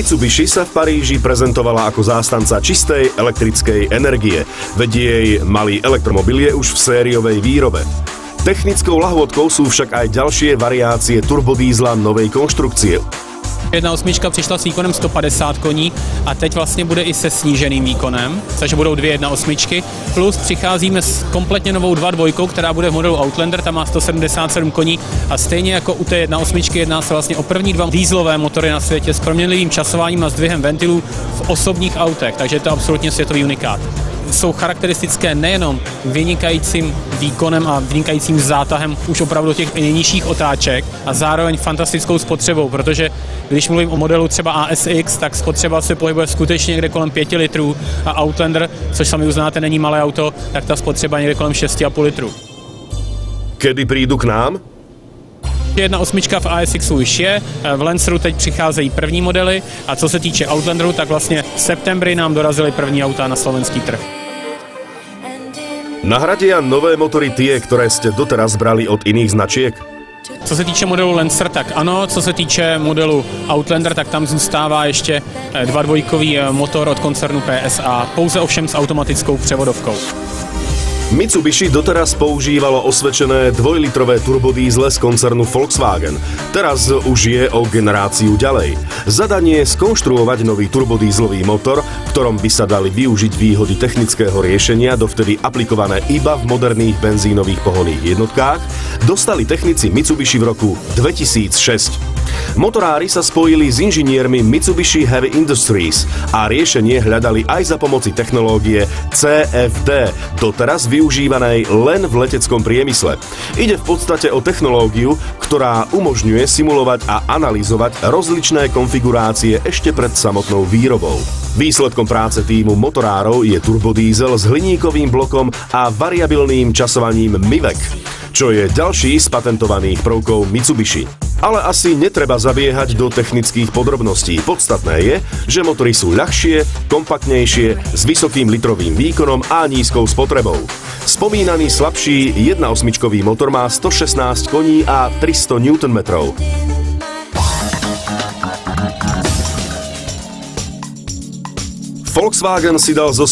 Mitsubishi sa v Paríži prezentovala ako zástanca čistej elektrickej energie, veď jej malý elektromobil je už v sériovej výrobe. Technickou lahôdkou sú však aj ďalšie variácie turbodízla novej konštrukcie. 1.8 přišla s výkonem 150 koní a teď vlastně bude i se sníženým výkonem, takže budou 2.1.8, plus přicházíme s kompletně novou 2.2, která bude v modelu Outlander, tam má 177 koní a stejně jako u té 1.8 jedná se vlastně o první dva dieselové motory na světě s proměnlivým časováním a zdvihem ventilů v osobních autech, takže je to absolutně světový unikát. Jsou charakteristické nejenom vynikajícím výkonem a vynikajícím zátahem už opravdu těch nejnižších otáček a zároveň fantastickou spotřebou, protože když mluvím o modelu třeba ASX, tak spotřeba se pohybuje skutečně někde kolem 5 litrů a Outlander, což sami uznáte, není malé auto, tak ta spotřeba někde kolem 6,5 litrů. Kedy prídu k nám? 1.8 v ASXu už je, v Lanceru teď přicházejí první modely a co se týče Outlanderu, tak vlastně v septembri nám dorazily první auta na slovenský trh. Nahradia nové motory tie, ktoré ste doteraz brali od iných značiek? Co se týče modelu Lancer, tak ano, co se týče modelu Outlander, tak tam zůstává ještě 2.2 motor od koncernu PSA, pouze ovšem s automatickou převodovkou. Mitsubishi doteraz používalo osvedčené 2-litrové turbodízle z koncernu Volkswagen. Teraz už je o generáciu ďalej. Zadanie skonštruovať nový turbodízlový motor, v ktorom by sa dali využiť výhody technického riešenia dovtedy aplikované iba v moderných benzínových pohonných jednotkách, dostali technici Mitsubishi v roku 2006. Motorári sa spojili s inžiniermi Mitsubishi Heavy Industries a riešenie hľadali aj za pomoci technológie CFD, doteraz využívanej len v leteckom priemysle. Ide v podstate o technológiu, ktorá umožňuje simulovať a analyzovať rozličné konfigurácie ešte pred samotnou výrobou. Výsledkom práce tímu motorárov je turbodízel s hliníkovým blokom a variabilným časovaním MIVEC, čo je ďalší z patentovaných prvkov Mitsubishi. Ale asi netreba zabiehať do technických podrobností. Podstatné je, že motory sú ľahšie, kompaktnejšie, s vysokým litrovým výkonom a nízkou spotrebou. Spomínaný slabší 1.8 motor má 116 koní a 300 Nm. Volkswagen si dal zo